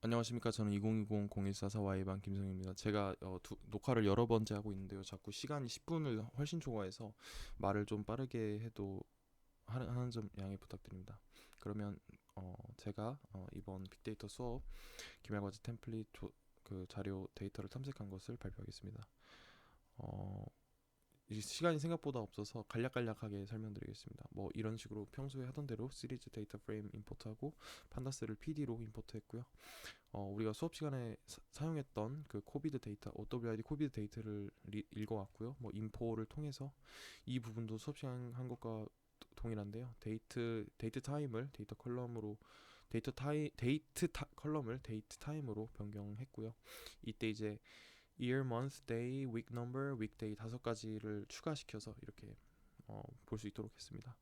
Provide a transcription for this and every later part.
안녕하십니까. 저는 2020-0144Y반 김성입니다. 제가 녹화를 여러 번째 하고 있는데요. 자꾸 시간이 10분을 훨씬 초과해서 말을 좀 빠르게 해도 하는 점 양해 부탁드립니다. 그러면 제가 이번 빅데이터 수업 기말과제 템플릿 그 자료 데이터를 탐색한 것을 발표하겠습니다. 어, 이 시간이 생각보다 없어서 간략간략하게 설명드리겠습니다. 뭐 이런 식으로 평소에 하던 대로 시리즈 데이터 프레임 임포트하고 판다스를 PD로 임포트했고요. 우리가 수업 시간에 사용했던 그 코비드 데이터, OWID 코비드 데이터를 읽어왔고요. 뭐 인포를 통해서 이 부분도 수업 시간 한 것과 동일한데요. 데이트 타임을 데이터 컬럼으로 컬럼을 데이트 타임으로 변경했고요. 이때 이제 year, month, day, week number, weekday 다섯 가지를 추가시켜서 이렇게 볼 수 있도록 했습니다.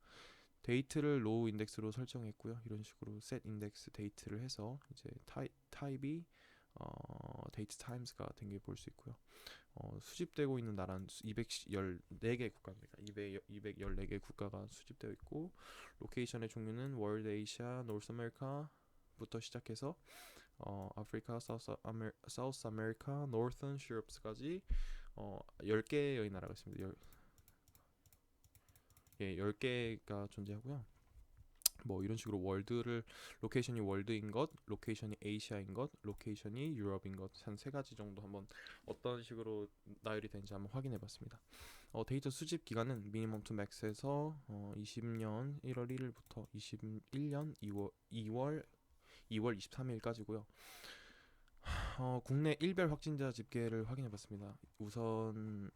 데이트를 로우 인덱스로 설정했고요. 이런 식으로 set 인덱스 데이트를 해서 이제 타입이 데이트 타임스가 된 게 볼 수 있고요. 수집되고 있는 나라는 214개 국가입니다. 214개 국가가 수집되어 있고 로케이션의 종류는 월드, 아시아, 노스 아메리카부터 시작해서 아프리카, 사우스 아메리카, 노던 유럽까지 10개의 나라가 있습니다. 10개가 존재하고요. 뭐 이런 식으로 로케이션이 월드인 것, 로케이션이 아시아인 것, 로케이션이 유럽인 것 한 세 가지 정도 한번 어떤 식으로 나열이 되는지 한번 확인해 봤습니다. 데이터 수집 기간은 미니멈 투 맥스에서 20년 1월 1일부터 21년 2월 23일까지고요. 국내 일별 확진자 집계를 확인해 봤습니다. 우선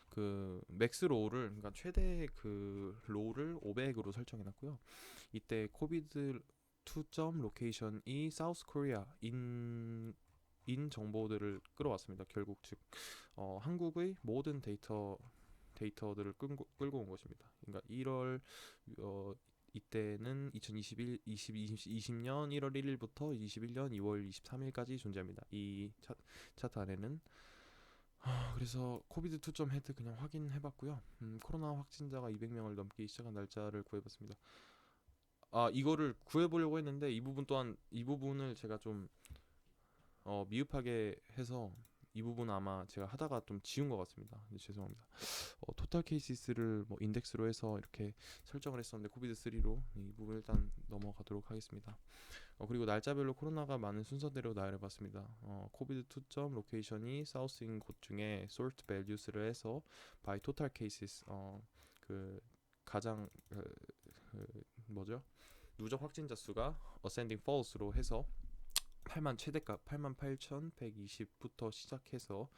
그 맥스 로우를 그러니까 최대 그 로우를 500으로 설정해 놨고요. 이때 코비드 2점 로케이션이 사우스 코리아 인 정보들을 끌어왔습니다. 결국 즉 한국의 모든 데이터들을 끌고 온 것입니다. 그러니까 1월 이때는 2020년 1월 1일부터 21년 2월 23일까지 존재합니다. 이 차트 안에는 그래서 코비드 2점 헤드 그냥 확인해봤고요. 코로나 확진자가 200명을 넘기 시작한 날짜를 구해봤습니다. 이거를 구해보려고 했는데 이 부분을 제가 좀 미흡하게 해서 이 부분 아마 제가 하다가 좀 지운 것 같습니다. 죄송합니다. 토탈 케이시스를 뭐 인덱스로 해서 이렇게 설정을 했었는데 코비드 3로 이 부분 일단 넘어가도록 하겠습니다. 그리고 날짜별로 코로나가 많은 순서대로 나열해봤습니다. 코비드 2점 로케이션이 사우스인 곳 중에 sort values를 해서 by total cases 그 가장 뭐죠? 누적 확진자 수가 ascending false로 해서 88,120부터 시작해서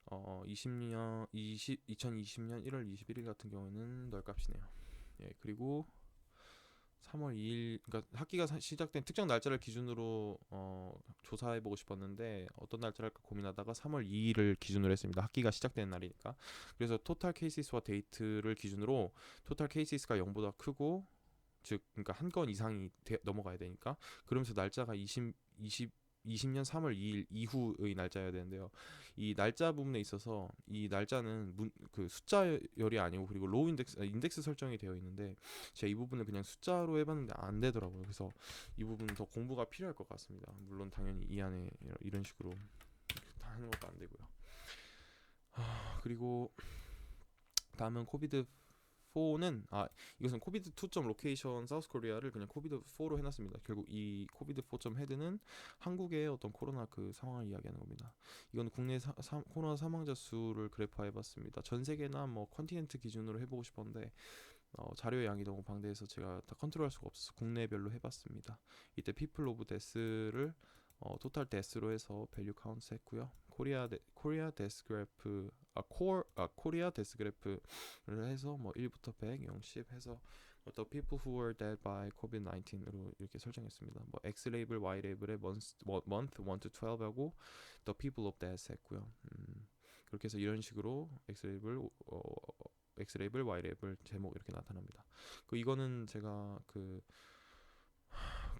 2020년 1월 21일 같은 경우는 널값이네요. 예, 그리고 3월 2일 그러니까 학기가 시작된 특정 날짜를 기준으로 조사해 보고 싶었는데 어떤 날짜를 할까 고민하다가 3월 2일을 기준으로 했습니다. 학기가 시작되는 날이니까. 그래서 토탈 케이시스와 데이트를 기준으로 토탈 케이시스가 0보다 크고 즉 그러니까 한 건 이상이 넘어가야 되니까 그러면서 날짜가 20년 3월 2일 이후의 날짜여야 되는데요. 이 날짜 부분에 있어서 이 날짜는 그 숫자열이 아니고 그리고 로우 인덱스 설정이 되어 있는데 제가 이 부분을 그냥 숫자로 해봤는데 안 되더라고요. 그래서 이 부분은 더 공부가 필요할 것 같습니다. 물론 당연히 이 안에 이런 식으로 다 하는 것도 안 되고요. 그리고 다음은 코비드 4는 이것은 코비드 2점 로케이션 사우스 코리아를 그냥 코비드 4로 해놨습니다. 결국 이 코비드 4점 헤드는 한국의 어떤 코로나 그 상황을 이야기하는 겁니다. 이건 국내 코로나 사망자 수를 그래프화해봤습니다. 전 세계나 뭐 컨티넨트 기준으로 해보고 싶었는데 자료의 양이 너무 방대해서 제가 다 컨트롤할 수가 없어서 국내별로 해봤습니다. 이때 people of death를 토탈 데스로 해서 밸류 카운트 했고요. 코리아 데스 그래프 코리아 데스 그래프를 해서 뭐 1부터 100, 0, 10 해서 The people who were dead by COVID-19으로 이렇게 설정했습니다. 뭐 X 레이블, Y 레이블에 month 1 to 12하고 The people of death 했고요. 그렇게 해서 이런 식으로 X 레이블, Y 레이블 제목 이렇게 나타납니다. 이거는 제가 그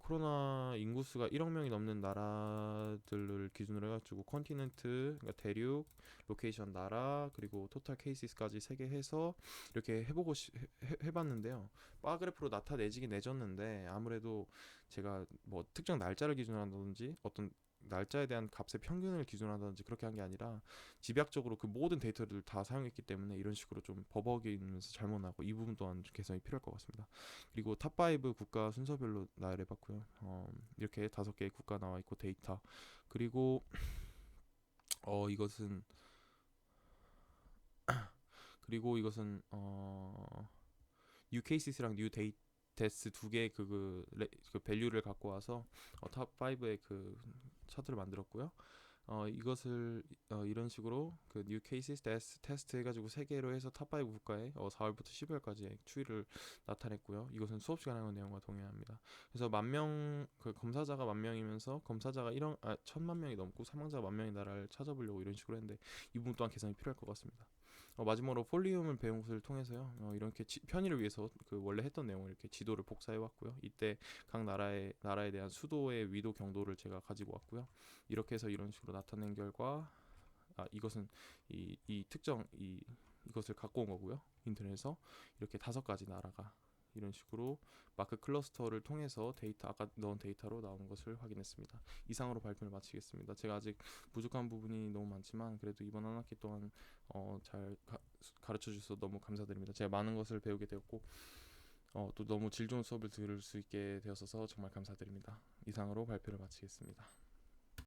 코로나 인구수가 1억 명이 넘는 나라들을 기준으로 해가지고 컨티넨트, 그러니까 대륙, 로케이션, 나라, 그리고 토탈 케이시스까지 세 개 해서 이렇게 해봤는데요. 바 그래프로 나타내지긴 내줬는데 아무래도 제가 뭐 특정 날짜를 기준으로 한다든지 어떤 날짜에 대한 값의 평균을 기준으로 한다든지 그렇게 한 게 아니라 집약적으로 그 모든 데이터를 다 사용했기 때문에 이런 식으로 좀 버벅이면서 잘못 나고, 이 부분 또한 좀 개선이 필요할 것 같습니다. 그리고 탑5 국가 순서별로 나열해봤고요. 이렇게 5개의 국가 나와 있고 데이터, 그리고 이것은 뉴 케이시스랑 뉴 데이터스 두 개의 그 밸류를 갖고 와서 탑5의 그 차트를 만들었고요. 이것을 이런 식으로 그 뉴 케이시스 테스트 해가지고 세 개로 해서 탑5 국가에 4월부터 12월까지 추이를 나타냈고요. 이것은 수업 시간에 한 내용과 동일합니다. 그래서 그 검사자가 10,000명이면서 검사자가 1,000만 명이 넘고 사망자가 10,000명의 나라를 찾아보려고 이런 식으로 했는데 이 부분 또한 개선이 필요할 것 같습니다. 마지막으로 폴리움을 배운 것을 통해서요. 이렇게 편의를 위해서 그 원래 했던 내용을 이렇게 지도를 복사해 왔고요. 이때 각 나라에 대한 수도의 위도 경도를 제가 가지고 왔고요. 이렇게 해서 이런 식으로 나타낸 결과, 이것은 이 특정 이것을 갖고 온 거고요. 인터넷에서 이렇게 5가지 나라가 이런 식으로 마크 클러스터를 통해서 아까 넣은 데이터로 나온 것을 확인했습니다. 이상으로 발표를 마치겠습니다. 제가 아직 부족한 부분이 너무 많지만 그래도 이번 한 학기 동안 잘 가르쳐 주셔서 너무 감사드립니다. 제가 많은 것을 배우게 되었고 또 너무 질 좋은 수업을 들을 수 있게 되었어서 정말 감사드립니다. 이상으로 발표를 마치겠습니다.